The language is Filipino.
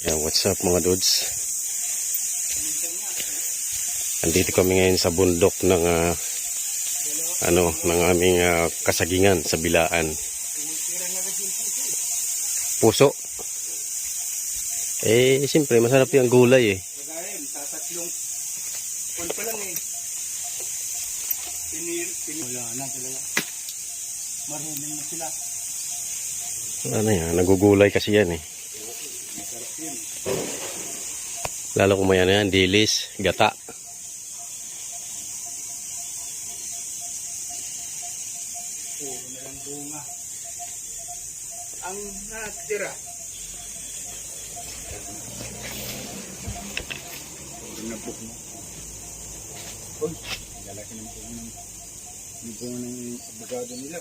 Yeah, what's up mga dudes? Andito kami ngayon sa bundok ng ng aming kasagingan sa Bilaan. Puso. Siyempre masarap yung gulay eh. Tatatlong kon pa lang eh. Wala na talaga. Marunong na sila. Ano yan, nagugulay kasi yan eh. Masarap yun. Lalo kung may ano yan, dilis, gata. Puro na lang bunga. Ang natira. Puro na bunga. Uy, lalaki ng bunga ng abogado nila.